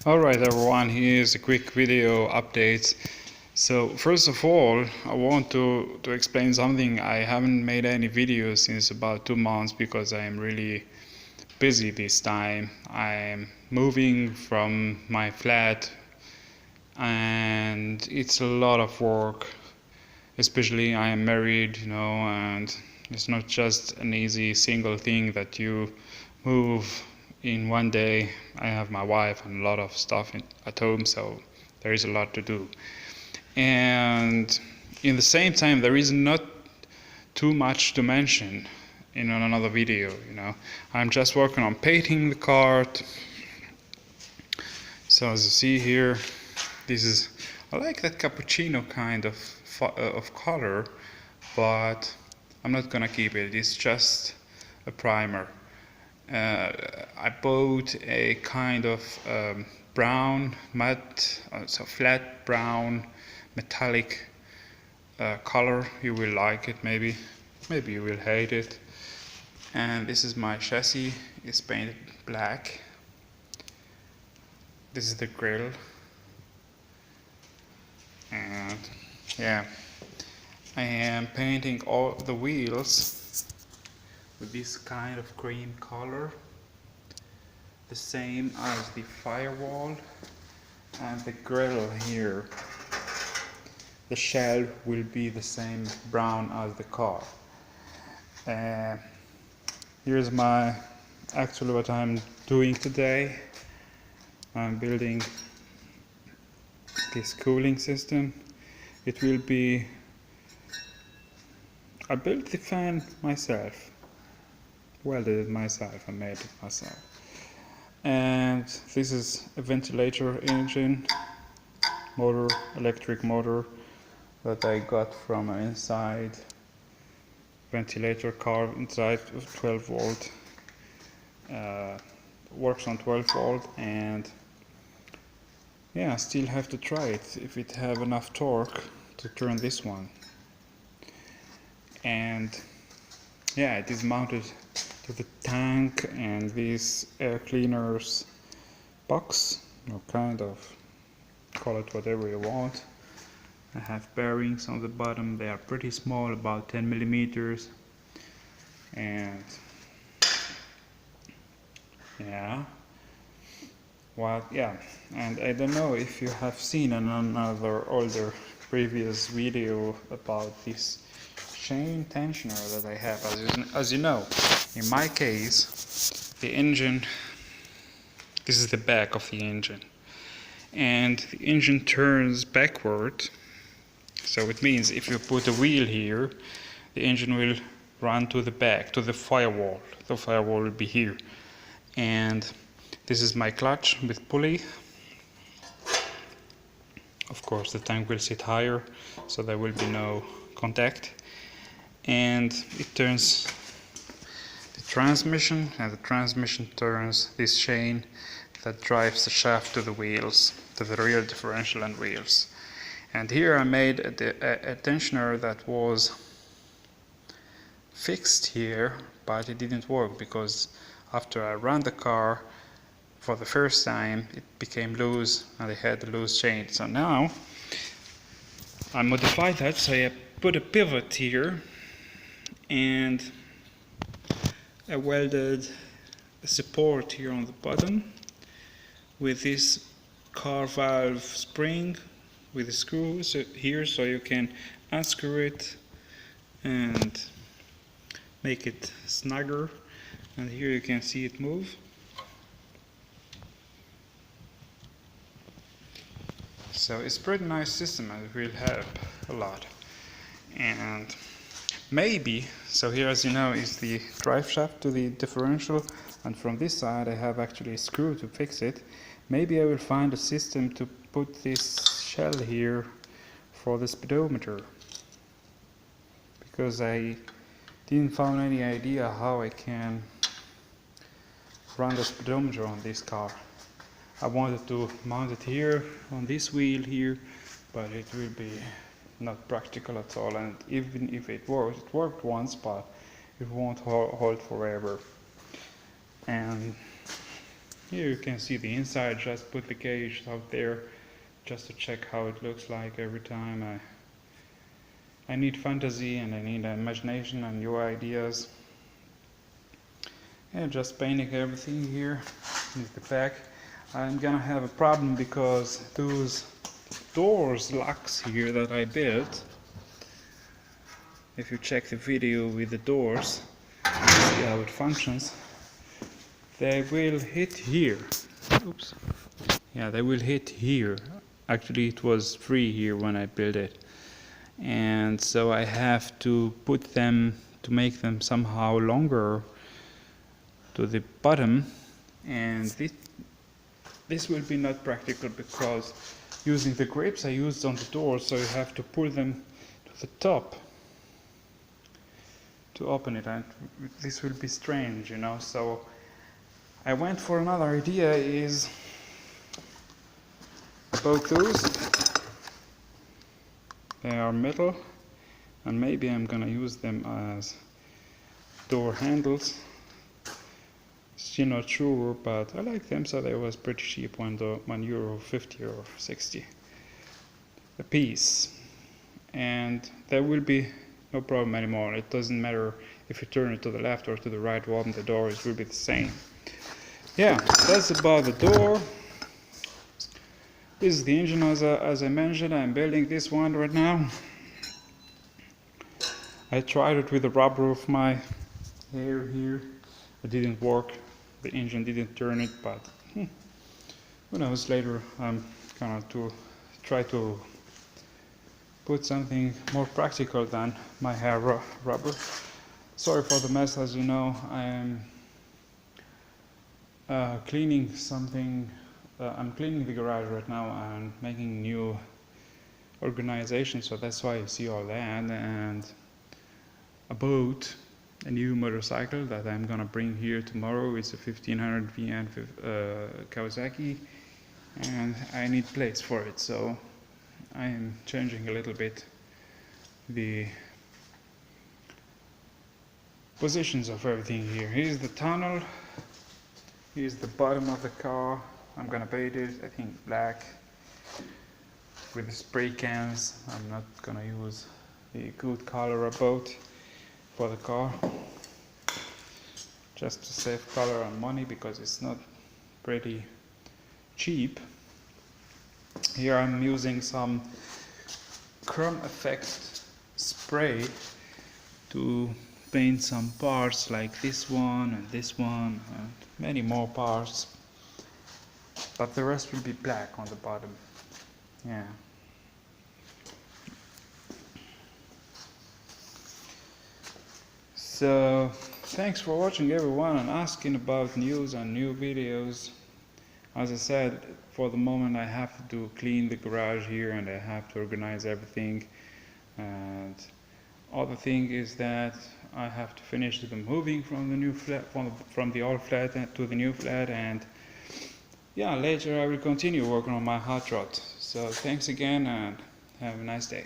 Alright everyone, here's a quick video update. So first of all, I want to explain something. I haven't made any videos since about 2 months because I am really busy this time. I'm moving from my flat and it's a lot of work, especially I am married, and it's not just an easy single thing that you move in one day. I have my wife and a lot of stuff at home, so there is a lot to do. And in the same time, there is not too much to mention in another video. I'm just working on painting the kart. So as you see here, I like that cappuccino kind of color, but I'm not gonna keep it. It's just a primer. I bought a kind of brown matte, so flat brown metallic color. You will like it, maybe you will hate it. And this is my chassis. It's painted black. This is the grill, and yeah, I am painting all the wheels with this kind of cream color, the same as the firewall, and the grill here, the shell will be the same brown as the car. Here's actually what I'm doing today. I'm building this cooling system. It will be, I built the fan myself, welded it myself and made it myself. And this is a ventilator engine motor, electric motor that I got from an inside ventilator car inside of 12 volt. Works on 12 volt, and yeah, I still have to try it if it have enough torque to turn this one. And yeah, it is mounted to the tank and this air cleaners box, or kind of, call it whatever you want. I have bearings on the bottom. They are pretty small, about 10 millimeters. And yeah, and I don't know if you have seen another older previous video about this chain tensioner that I have. As you know, in my case, the engine, this is the back of the engine, and the engine turns backward. So it means if you put a wheel here, the engine will run to the back, to the firewall. The firewall will be here. And this is my clutch with pulley. Of course, the tank will sit higher, so there will be no contact. And it turns the transmission, and the transmission turns this chain that drives the shaft to the wheels, to the rear differential and wheels. And here I made a tensioner that was fixed here, but it didn't work because after I ran the car for the first time, it became loose and I had a loose chain. So now I modified that, so I put a pivot here and I welded a support here on the bottom with this car valve spring with a screw here, so you can unscrew it and make it snugger. And here you can see it move. So it's a pretty nice system and it will help a lot. And maybe, so here, as you know, is the drive shaft to the differential, and from this side I have actually a screw to fix it. Maybe I will find a system to put this shell here for the speedometer, because I didn't find any idea how I can run the speedometer on this car. I wanted to mount it here on this wheel here, but it will be not practical at all, and even if it worked once, but it won't hold forever. And Here you can see the inside. Just put the gauge out there just to check how it looks like every time. I need fantasy and I need imagination and new ideas. And just painting everything here is the back. I'm gonna have a problem because those doors locks here that I built, if you check the video with the doors, see how it functions, they will hit here. Oops. Yeah, they will hit here. Actually it was 3 here when I built it, and so I have to put them to make them somehow longer to the bottom, and this will be not practical because using the grips I used on the door, so you have to pull them to the top to open it, and this will be strange, you know. So I went for another idea, is both those. They are metal, and maybe I'm gonna use them as door handles. Still not sure, but I like them, so they was pretty cheap, €1.50 or 60 a piece, and there will be no problem anymore. It doesn't matter if you turn it to the left or to the right, open the door, it will be the same. Yeah, that's about the door. This is the engine, as I mentioned. I'm building this one right now. I tried it with the rubber of my hair here. It didn't work. The engine didn't turn it, but who knows, later I'm gonna try to put something more practical than my hair rubber. Sorry for the mess, as you know. I'm cleaning something. I'm cleaning the garage right now and making new organization, so that's why you see all that, and a boat, a new motorcycle that I'm gonna bring here tomorrow. It's a 1500 VN Kawasaki, and I need plates for it, so I am changing a little bit the positions of everything here. Here's the tunnel, here's the bottom of the car. I'm gonna paint it, I think, black with the spray cans. I'm not gonna use the good color about for the car, just to save color and money because it's not pretty cheap. Here I'm using some chrome effect spray to paint some parts like this one and many more parts, but the rest will be black on the bottom. Yeah. So thanks for watching, everyone, and asking about news and new videos. As I said, for the moment I have to clean the garage here and I have to organize everything, and other thing is that I have to finish the moving from the new flat, from the old flat to the new flat, and yeah, later I will continue working on my hot rod. So thanks again and have a nice day.